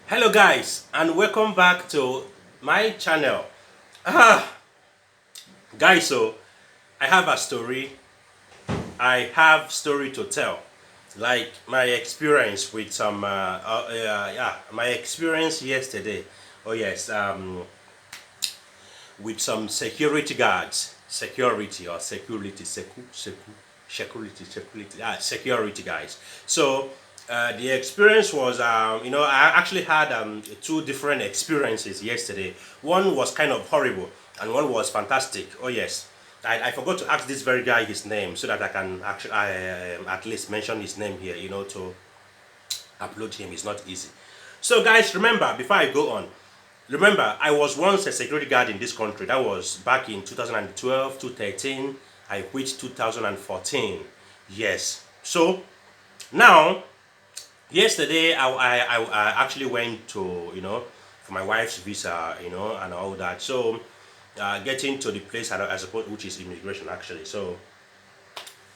Hello guys and welcome back to my channel. Ah, guys, so I have a story. I have story to tell. Like my experience with some my experience yesterday. Oh yes, with some security guards, security guys. So the experience was, I actually had two different experiences yesterday. One was kind of horrible, and one was fantastic. Oh yes, I forgot to ask this very guy his name so that I can actually at least mention his name here. To upload him is not easy. So guys, remember before I go on, remember I was once a security guard in this country. That was back in 2012, 2013. I quit 2014. Yes. So now, yesterday I actually went to for my wife's visa, and all that. So getting to the place I suppose, which is immigration actually. So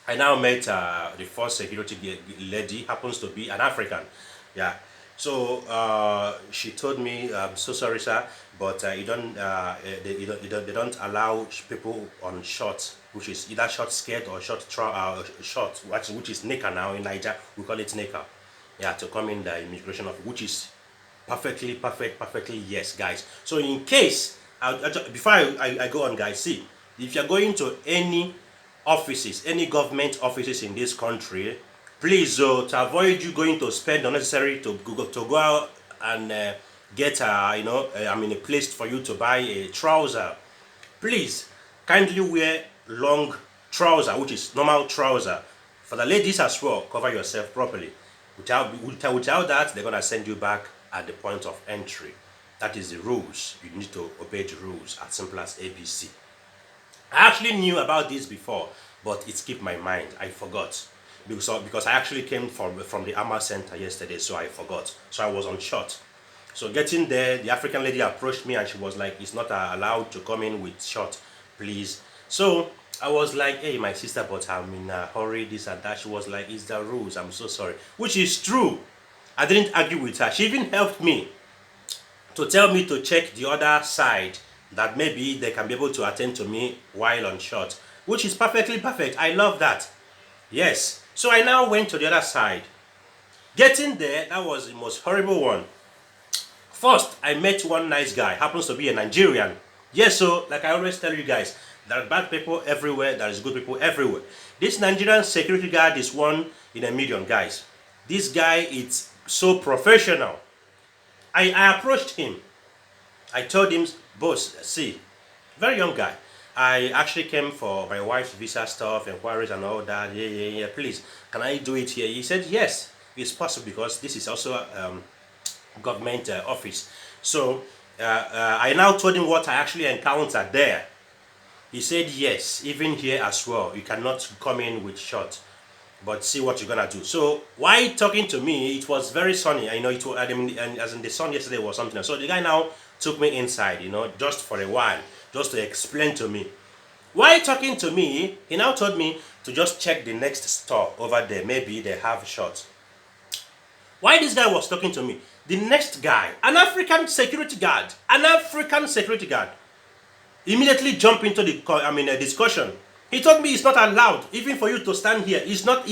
I now met the first security lady, happens to be an African. Yeah. So she told me, so sorry, sir, but you don't, they don't allow people on short, which is either short skirt or short, which is nika now in Niger. We call it nika. Yeah, to come in the immigration office, which is perfectly yes, guys. So in case, before I go on, guys, see, if you're going to any offices, any government offices in this country, please, to avoid you going to spend unnecessary to go out and get a place for you to buy a trouser. Please kindly wear long trouser, which is normal trouser. For the ladies as well, cover yourself properly. Without that, they're gonna send you back at the point of entry. That is the rules. You need to obey the rules as simple as ABC. I actually knew about this before, but it skipped my mind. I forgot because I actually came from the AMA center yesterday, so I forgot. So I was on short. So getting there, the African lady approached me and she was like, "It's not allowed to come in with short, please." So I was like, "Hey, my sister, but I'm in a hurry, this and that." She was like, "It's the rules. I'm so sorry," which is true. I didn't argue with her. She even helped me to tell me to check the other side, that maybe they can be able to attend to me while on short, which is perfectly perfect. I love that. Yes. So I now went to the other side. Getting there, that was the most horrible one. First, I met one nice guy, happens to be a Nigerian. Yes, so like I always tell you guys, there are bad people everywhere, there is good people everywhere. This Nigerian security guard is one in a million, guys. This guy is so professional. I approached him. I told him, "Boss, see, very young guy. I actually came for my wife's visa stuff, inquiries and all that. Yeah. Please, can I do it here?" He said, "Yes, it's possible because this is also government office." So I now told him what I actually encountered there. He said, "Yes, even here as well. You cannot come in with short, but see what you're gonna do." So while talking to me, it was very sunny. I know it was, and as in the sun yesterday was something else. So the guy now took me inside, just for a while, just to explain to me. While talking to me, he now told me to just check the next store over there. Maybe they have short. While this guy was talking to me, the next guy, an African security guard, immediately jumped into the a discussion. He told me it's not allowed, even for you to stand here. It's not,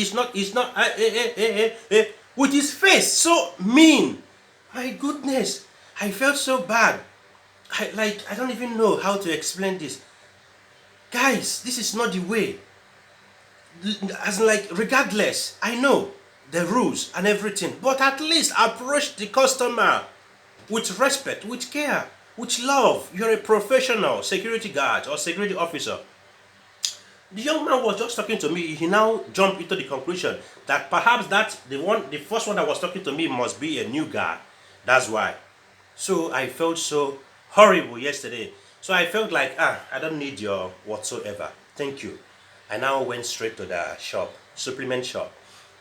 with his face so mean. My goodness, I felt so bad. I don't even know how to explain this. Guys, this is not the way. As in, like, regardless, I know the rules and everything, but at least approach the customer with respect, with care, with love. You're a professional security guard or security officer. The young man was just talking to me. He now jumped into the conclusion that perhaps the first one that was talking to me must be a new guy. That's why. So I felt so horrible yesterday. So I felt like, I don't need your whatsoever. Thank you. I now went straight to the shop, supplement shop,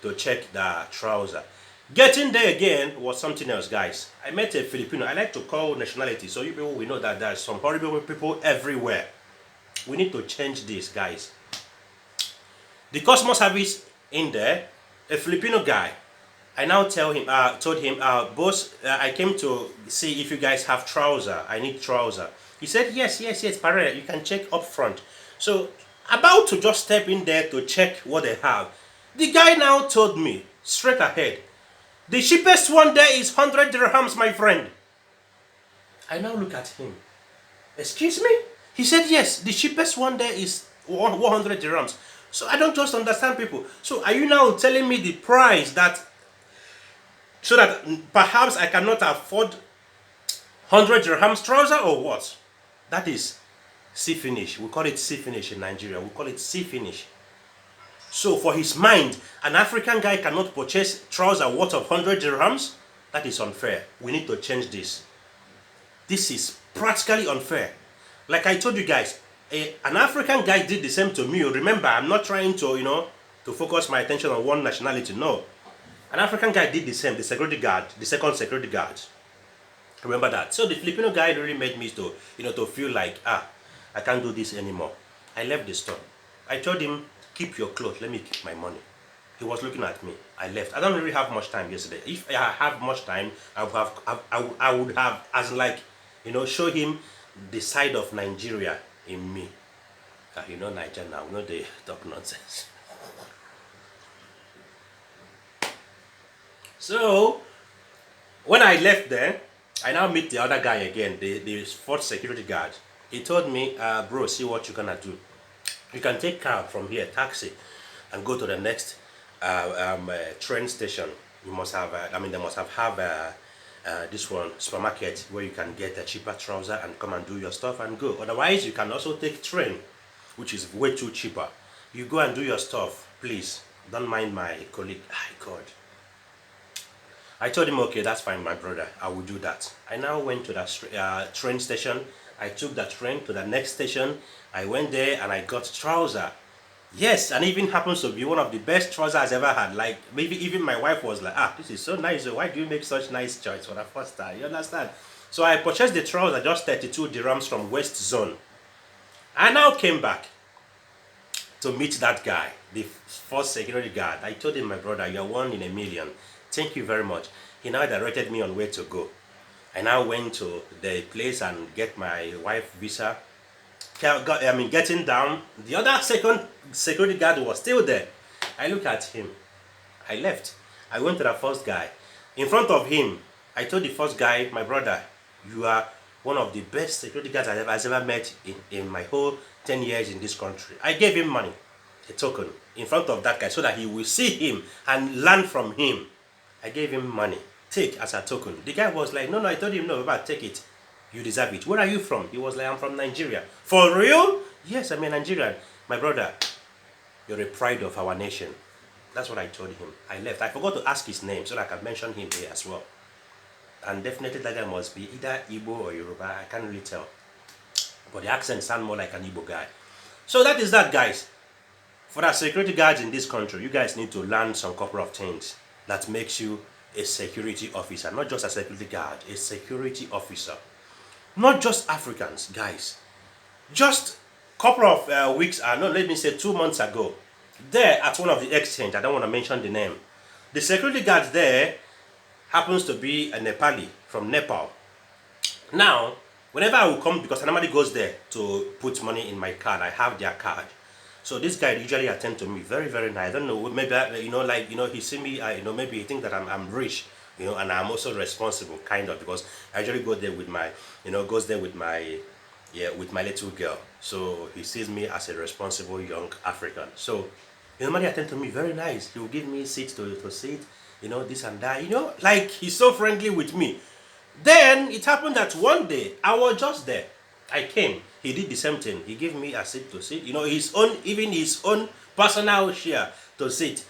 to check the trouser. Getting there again was something else, guys. I met a Filipino. I like to call nationality, so you people will know that there's some horrible people everywhere. We need to change this, guys. The customer service in there, a Filipino guy. I now told him, boss, I came to see if you guys have trouser. I need trouser. He said, yes, yes, yes, Parade, you can check up front. So, about to just step in there to check what they have. The guy now told me, straight ahead, the cheapest one there is 100 dirhams, my friend. I now look at him. Excuse me? He said, yes, the cheapest one there is 100 dirhams. So I don't just understand people. So are you now telling me the price that, so that perhaps I cannot afford 100 dirhams trouser or what? That is C finish. We call it C finish in Nigeria. We call it C finish. So for his mind, an African guy cannot purchase trouser worth of 100 dirhams? That is unfair. We need to change this. This is practically unfair. Like I told you guys, an African guy did the same to me. Remember, I'm not trying to, to focus my attention on one nationality. No. An African guy did the same, the security guard, the second security guard. Remember that. So the Filipino guy really made me to, to feel like, I can't do this anymore. I left the store. I told him, keep your clothes, let me keep my money. He was looking at me. I left. I don't really have much time yesterday. If I have much time, I would have, as like, show him the side of Nigeria in me. Nigeria now, they talk nonsense. So, when I left there, I now meet the other guy again, the fourth security guard. He told me, bro, see what you're gonna do. You can take cab from here, taxi, and go to the next train station. You must have, they must have this one, supermarket, where you can get a cheaper trouser and come and do your stuff and go. Otherwise, you can also take train, which is way too cheaper. You go and do your stuff, please. Don't mind my colleague. God. I told him, okay, that's fine, my brother. I will do that. I now went to that train station. I took the train to the next station. I went there and I got trouser. Yes, and even happens to be one of the best trousers I've ever had. Like, maybe even my wife was like, this is so nice. Why do you make such nice choice for the first time? You understand? So I purchased the trouser, just 32 dirhams from West Zone. I now came back to meet that guy, the first security guard. I told him, my brother, you're one in a million. Thank you very much. He now directed me on where to go. I now went to the place and get my wife visa. Getting down, the other second security guard was still there. I looked at him. I left. I went to the first guy. In front of him, I told the first guy, my brother, you are one of the best security guards I've ever met in my whole 10 years in this country. I gave him money, a token, in front of that guy so that he will see him and learn from him. I gave him money, take as a token. The guy was like, no, I told him, no, but take it. You deserve it. Where are you from? He was like, I'm from Nigeria. For real? Yes, I'm a Nigerian. My brother, you're a pride of our nation. That's what I told him. I left. I forgot to ask his name so that I can mention him here as well. And definitely that guy must be either Igbo or Yoruba. I can't really tell. But the accent sounds more like an Igbo guy. So that is that, guys. For the security guards in this country, you guys need to learn some couple of things that makes you a security officer. Not just a security guard, a security officer. Not just Africans, guys. Just a couple of weeks, let me say 2 months ago, there at one of the exchange, I don't want to mention the name, the security guard there happens to be a Nepali from Nepal. Now, whenever I will come, because I normally goes there to put money in my card, I have their card. So this guy usually attend to me very, very nice. I don't know, maybe, he see me, maybe he think that I'm rich, and I'm also responsible, kind of, because I usually go there with my, with my little girl. So he sees me as a responsible young African. So, normally attend to me very nice. He will give me seats to sit, this and that, like he's so friendly with me. Then it happened that one day I was just there. I came. He did the same thing. He gave me a seat to sit. Even his own personal chair to sit.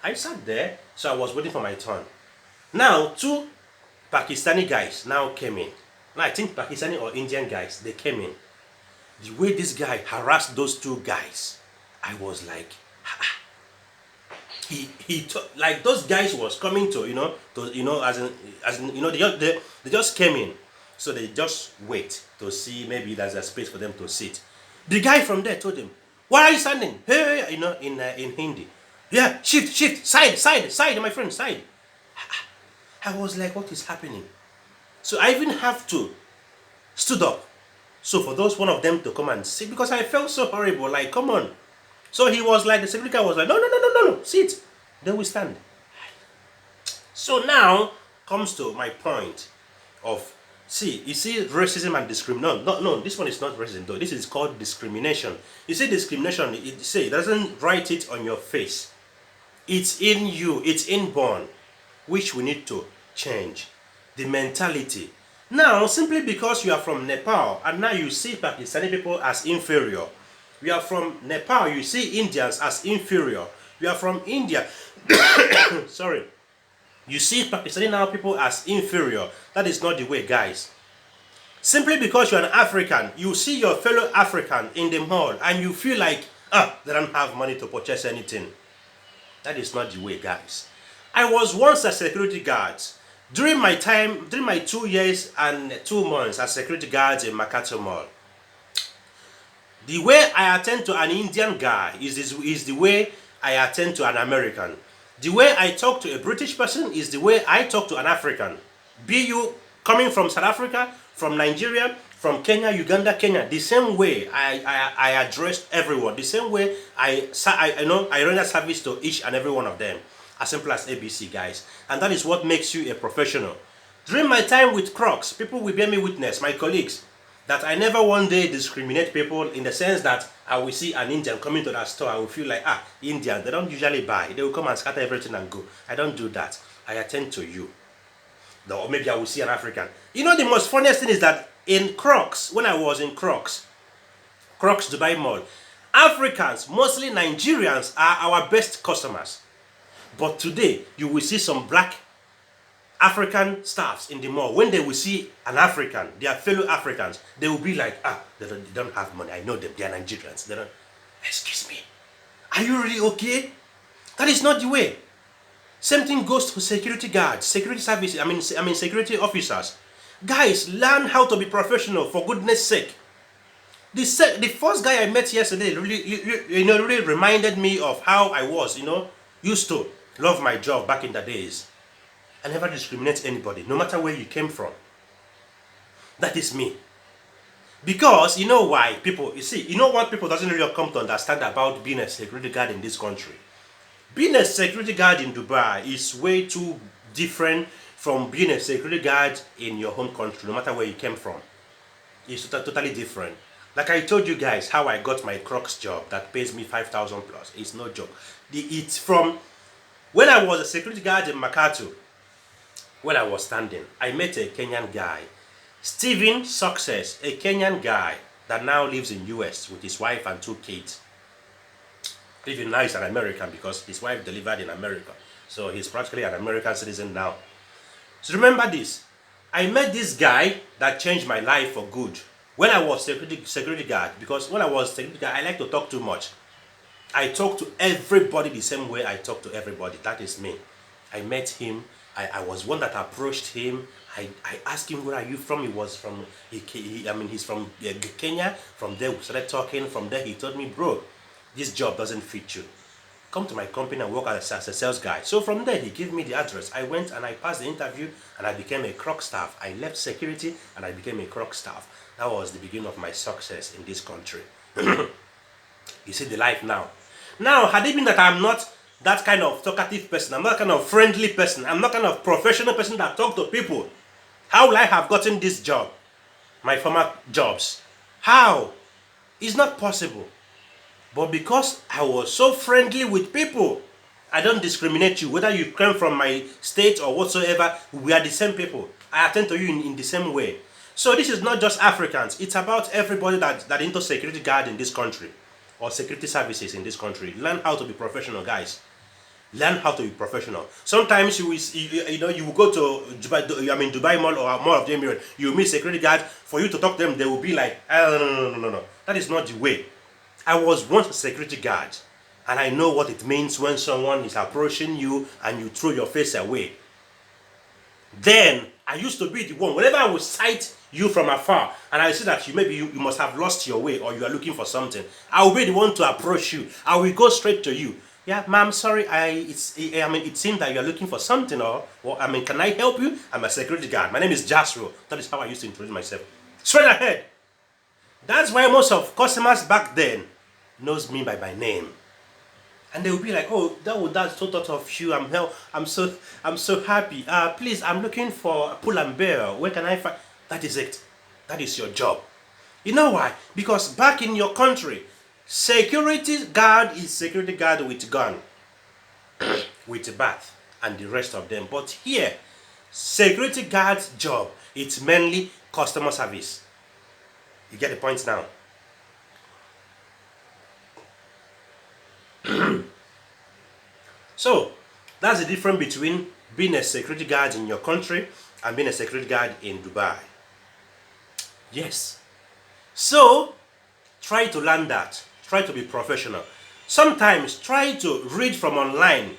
I sat there, so I was waiting for my turn. Now, 2 Pakistani guys now came in. Now, I think Pakistani or Indian guys, they came in. The way this guy harassed those 2 guys, I was like, like those guys was coming to, they just came in. So they just wait to see maybe there's a space for them to sit. The guy from there told him, "Why are you standing?" Hey, in Hindi. Yeah, shift, side, my friend, side. I was like, what is happening? So I even have to stood up. So for those one of them to come and sit, because I felt so horrible, like, come on. So he was like, the security guard was like, no, no, no, no, no, no, sit. Then we stand. So now comes to my point of, see, you see racism and discrimination. No, no, this one is not racism though. This is called discrimination. You see discrimination, it doesn't write it on your face. It's in you, it's inborn, which we need to change. The mentality. Now, simply because you are from Nepal and now you see Pakistani people as inferior. We are from Nepal, you see Indians as inferior. We are from India. Sorry. You see Pakistani now people as inferior. That is not the way, guys. Simply because you're an African, you see your fellow African in the mall and you feel like, they don't have money to purchase anything. That is not the way, guys. I was once a security guard. During my 2 years and 2 months as security guard in Mercato Mall, the way I attend to an Indian guy is the way I attend to an American. The way I talk to a British person is the way I talk to an African. Be you coming from South Africa, from Nigeria, from Kenya, Uganda, Kenya, the same way I address everyone, the same way I render service to each and every one of them. As simple as ABC, guys. And that is what makes you a professional. During my time with Crocs, people will bear me witness, my colleagues, that I never one day discriminate people in the sense that I will see an Indian coming to that store, I will feel like, Indian, they don't usually buy. They will come and scatter everything and go. I don't do that. I attend to you. Or maybe I will see an African. You know, the most funniest thing is that in Crocs, when I was in Crocs Dubai Mall, Africans, mostly Nigerians, are our best customers. But today, you will see some black African staffs in the mall. When they will see an African, their fellow Africans, they will be like, they don't have money. I know them. They are Nigerians. They don't. Excuse me. Are you really okay? That is not the way. Same thing goes to security guards, security services, I mean security officers. Guys, learn how to be professional, for goodness sake. The first guy I met yesterday really reminded me of how I was, used to love my job back in the days. I never discriminate anybody, no matter where you came from. That is me. Because you know why people, you know what people doesn't really come to understand about being a security guard in this country. Being a security guard in Dubai is way too different from being a security guard in your home country, no matter where you came from. It's totally different. Like I told you guys how I got my Crocs job that pays me 5,000 plus. It's no joke. It's from when I was a security guard in Mercato. When I was standing, I met a Kenyan guy, Steven Success, a Kenyan guy that now lives in US with his wife and 2 kids. Even now he's an American because his wife delivered in America. So he's practically an American citizen now. So remember this. I met this guy that changed my life for good. When I was security guard, because when I was security guard, I like to talk too much. I talk to everybody the same way I talk to everybody. That is me. I met him. I was one that approached him. I asked him, where are you from? He was from, he's from Kenya. From there we started talking. From there he told me, bro, this job doesn't fit you. Come to my company and work as a sales guy. So from there he gave me the address. I went and I passed the interview and I became a Croc staff. I left security and I became a Croc staff. That was the beginning of my success in this country. You see the life now. Now, had it been that I'm not that kind of talkative person, I'm not kind of friendly person, I'm not kind of professional person that talk to people, how will I have gotten this job? My former jobs. How? It's not possible. But because I was so friendly with people, I don't discriminate you. Whether you came from my state or whatsoever, we are the same people. I attend to you in the same way. So this is not just Africans. It's about everybody that into security guard in this country or security services in this country. Learn how to be professional, guys. Learn how to be professional. Sometimes you will go to Dubai Mall or Mall of the Emirates. You meet security guard. For you to talk to them, they will be like, no. That is not the way. I was once a security guard, and I know what it means when someone is approaching you and you throw your face away. Then I used to be the one, whenever I would sight you from afar and I see that you must have lost your way or you are looking for something, I will be the one to approach you. I will go straight to you. Yeah, ma'am, sorry, I mean, it seems that you're looking for something, or, I mean, can I help you? I'm a security guard. My name is Jasro. That is how I used to introduce myself. Straight ahead. That's why most of customers back then knows me by my name. And they will be like, oh, that's so thought of you. I'm so happy. Please, I'm looking for a pull and bear. Where can I find? That is it. That is your job. You know why? Because back in your country, security guard is security guard with gun, with bat, and the rest of them. But here, security guard's job, it's mainly customer service. You get the point now? So, that's the difference between being a security guard in your country and being a security guard in Dubai. Yes. So, try to learn that. Try to be professional. Sometimes try to read from online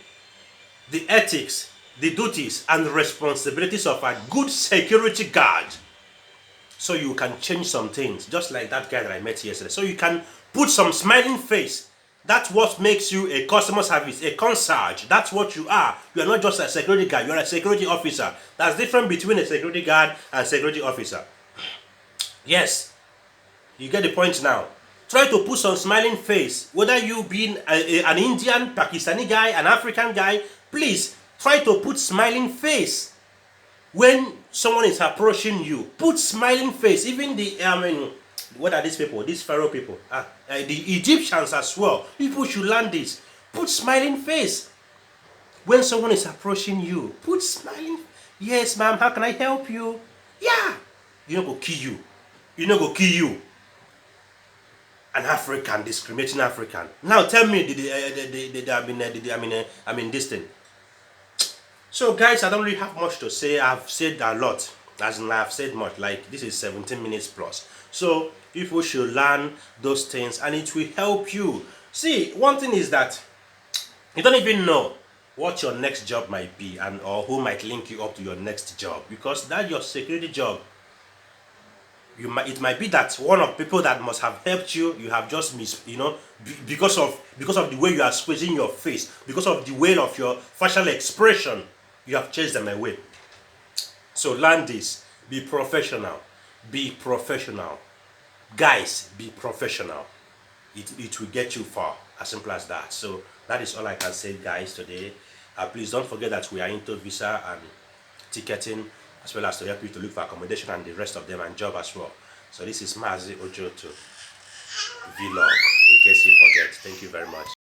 the ethics, the duties, and responsibilities of a good security guard. So you can change some things, just like that guy that I met yesterday. So you can put some smiling face. That's what makes you a customer service, a concierge. That's what you are. You are not just a security guard, you are a security officer. That's different between a security guard and security officer. Yes, you get the point now. Try to put some smiling face. Whether you being an Indian, Pakistani guy, an African guy, please try to put smiling face. When someone is approaching you, put smiling face. Even what are these people? These Pharaoh people. The Egyptians as well. People should learn this. Put smiling face. When someone is approaching you, put smiling. Yes, ma'am, how can I help you? Yeah. You know go kill you. You know go kill you. An African, discriminating African. Now tell me, this thing. So guys, I don't really have much to say. I've said a lot, as in I've said much, like this is 17 minutes plus. So people should learn those things and it will help you. See, one thing is that you don't even know what your next job might be or who might link you up to your next job, because that's your security job. It might be that one of the people that must have helped you, you have just missed, because of the way you are squeezing your face, because of the way of your facial expression, you have chased them away. So learn this. Be professional. Be professional. Guys, be professional. It will get you far. As simple as that. So that is all I can say, guys, today. Please don't forget that we are into visa and ticketing, as well as to help you to look for accommodation and the rest of them, and job as well. So this is Mazi Ojo to Vlog, in case you forget. Thank you very much.